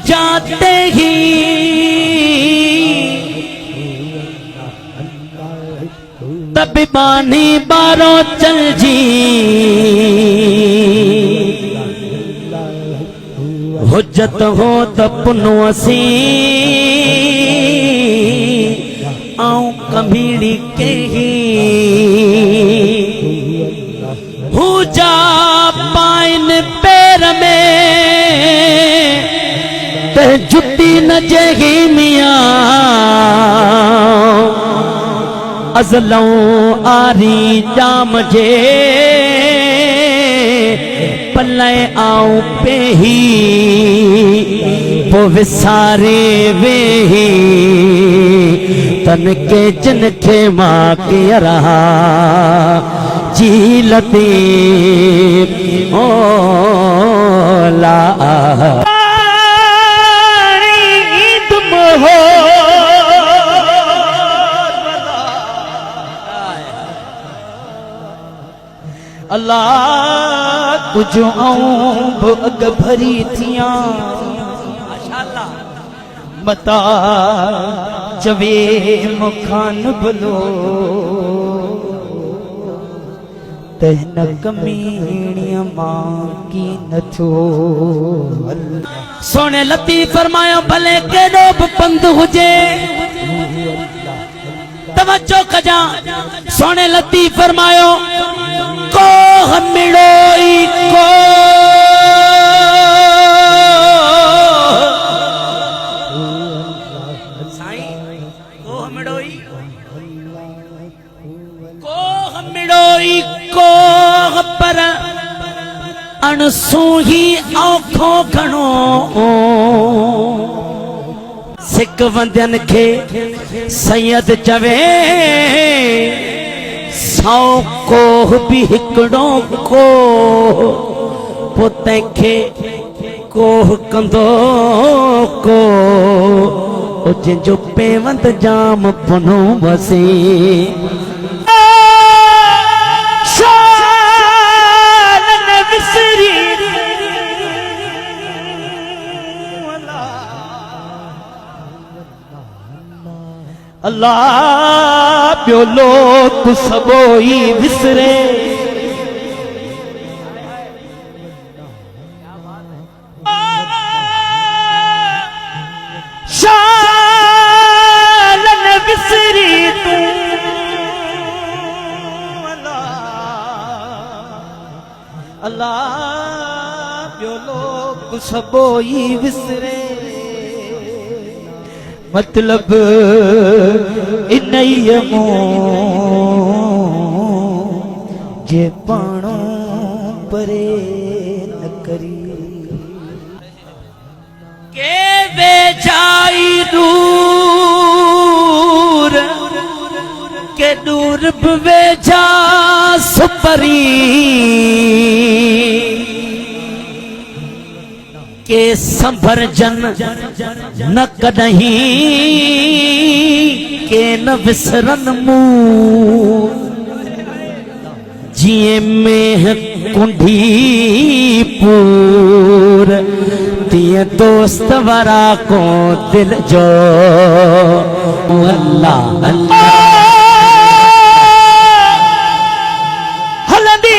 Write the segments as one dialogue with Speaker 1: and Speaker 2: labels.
Speaker 1: जाते ही तबीबानी बारो चल जी हुज्जत हो तपनो असी आऊं कमीड़ी के ही हूँ जा पाइन पैर में ते जुटी न जही मियाँ अज़लों आरी जाम जे पल्ले आऊं पे ही पो विसारे वेही तन के जिन खे मां के रहा जीलती ओ ला तुम हो अल्लाह तुझो आऊं अग भरी थिया माशाअल्लाह मता चवे मुखान भलो तहन कमीणिया मां की नथो सोने लती फरमायो भले केडो भी पंध हुजे तवज्जो कजा सोने लती फरमायो को मिड़ोई को को पर अणसू ही औखो घणो सिक वंदन खे सैयद चवे सौ कोह भी हिकड़ो को पोते खे कोह कंदो को जो पेवंत जाम पनो बसी अल्लाह प्यो लोग सबोई विसरे शालन विसरी तू अल्लाह प्यो लोग सबोई विसरे मतलब इनयमो जे पाणो परे न करी के बेजाई दूर के दूर बेजा सुपरी के संभर जन न कदहीं के न विसरन मुँह जिए में कुंडी पूर तिए दोस्त वरा को दिल जो अल्लाह अल्लाह हलदी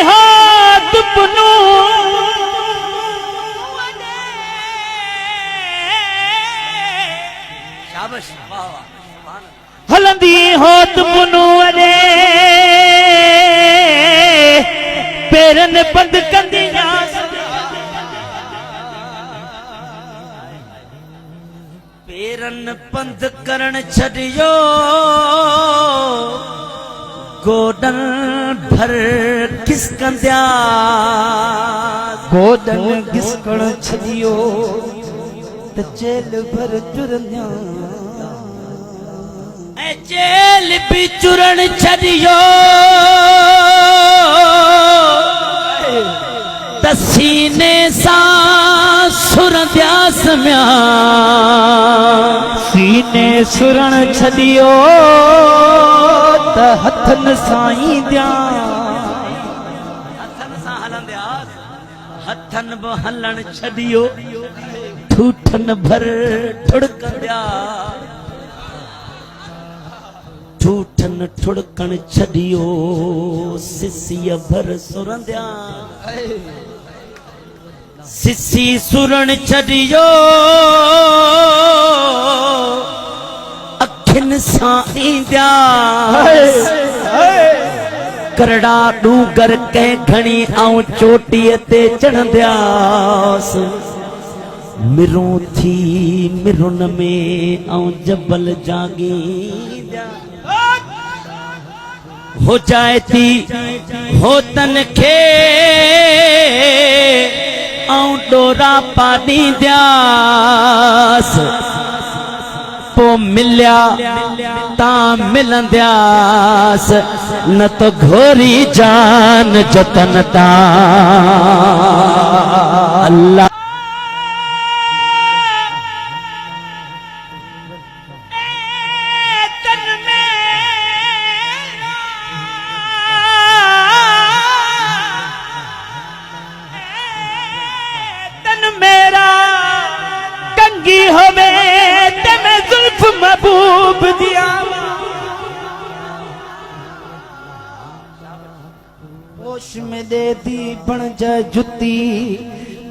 Speaker 1: हाथ पुनू हलंदी होत पुनू अरे पेरन बंद कंदी पेरन बंद करण छड़ियो गोडन भर किसकंदिया गोडन किसकण छड़ियो त जेल भर चुरन्या जेल भी चुरण छड़ियो तसीने सा सुरंद्यास म्या सीने सुरण छड़ियो त हथन साई द्या हथन सा हलंद्यास हथन अरब हलन छड़ियो ठूठन भर ठुड़कंदिया ठूठन ठुड़कन छड़ियो सिसिया भर सुरंदिया सिसी सुरण छड़ियो अखिन सां ईंदिया करड़ा डूगर के घणी आऊं चोटीअ ते चढ़ंदियास मिरो थी मिरुन में आऊं जबल जागींदिया हो जाए थी हो तन खे आऊं डोरा पा ॾींदियास पो मिलिया ता मिलंदियास न तो घोरी जान जतन ता अल्लाह महबूब दिया होश में दे दी बन जा जुती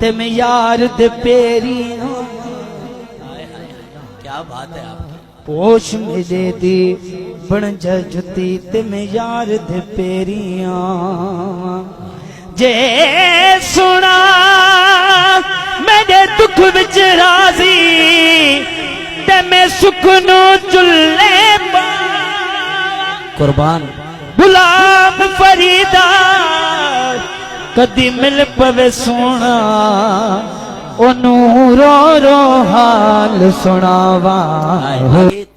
Speaker 1: ते मैं यार दे पेरी क्या बात है आपकी होश में दे दी बन जा जुती ते मैं यार दे पेरियां जे सुना मेरे दुख विच राजी मैं सुखनो चुल्ले कुर्बान गुलाम फरीदा कदी मिल पवे सोना ओनू रो रो हाल सुनावा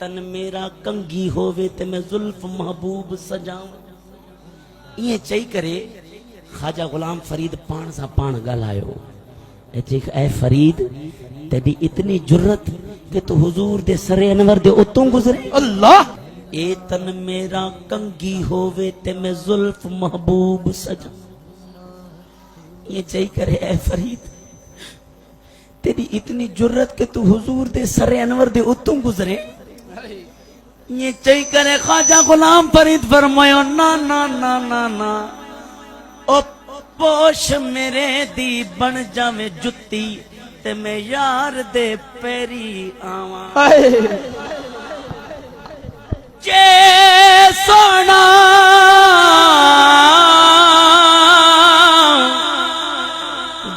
Speaker 1: तन मेरा कंगी होवे ते मैं जुल्फ महबूब सजाऊं ये चई करे ख्वाजा गुलाम फरीद पान सा पान ॻाल्हायो ऐ फरीद तेरी इतनी जुर्रत कि तू हुजूर दे सरे अनवर दे उतों गुजरे अल्लाह ए तन मेरा कंगी होवे ते मैं जुल्फ महबूब सजा ये चई करे ऐ फरीद तेरी इतनी जुर्रत कि तू हुजूर दे सरे अनवर दे उतों गुजरे ये चई करे ख्वाजा गुलाम फरीद फरमायो ना ना ना ना ना ओ पोश मेरे दी बन जावे जुत्ती ते मैं यार दे पेरी आवा जे सोना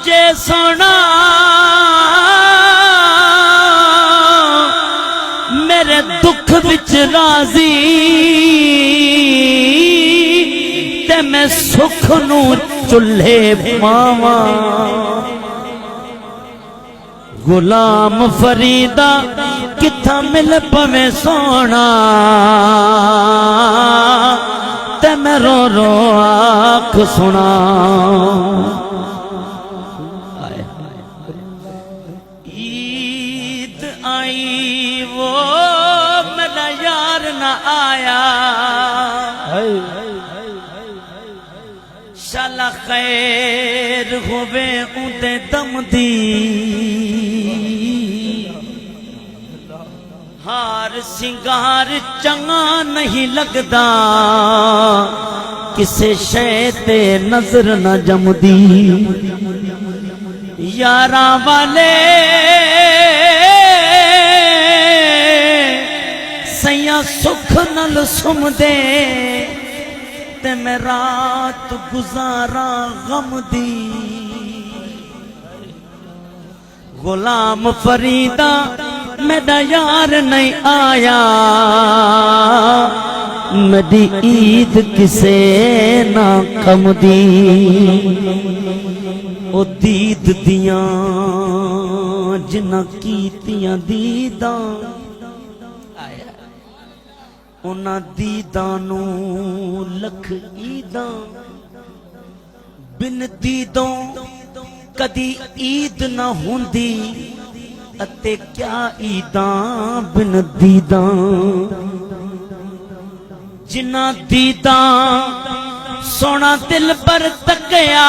Speaker 1: जे सोना मेरे दुख विच राजी ते मैं सुख नू चुल्हे पावा गुलाम फरीदा किथा मिल पवे सोना ते मैं रो रो आँख सुना ईद आई वो मेरा यार न आया शाला खैर होवे उदे दम दी हार सिंगार चंगा नहीं लगदा किसे शय ते नजर न जमदी यारा वाले सैया सुख नल सुमदे ते मैं रात गुजारा गम दी गुलाम फरीदा मेरा यार नहीं आया मेरी ईद किसे ना कम दी ओ दीद दिया जिन्ना कीतियां दीदा उन्ना दीदा नू लख ईदा बिन दीदों कदी ईद ना हुंदी अते क्या ईदा बिन दीदा जिन्ना दीदा सोना दिल पर तकया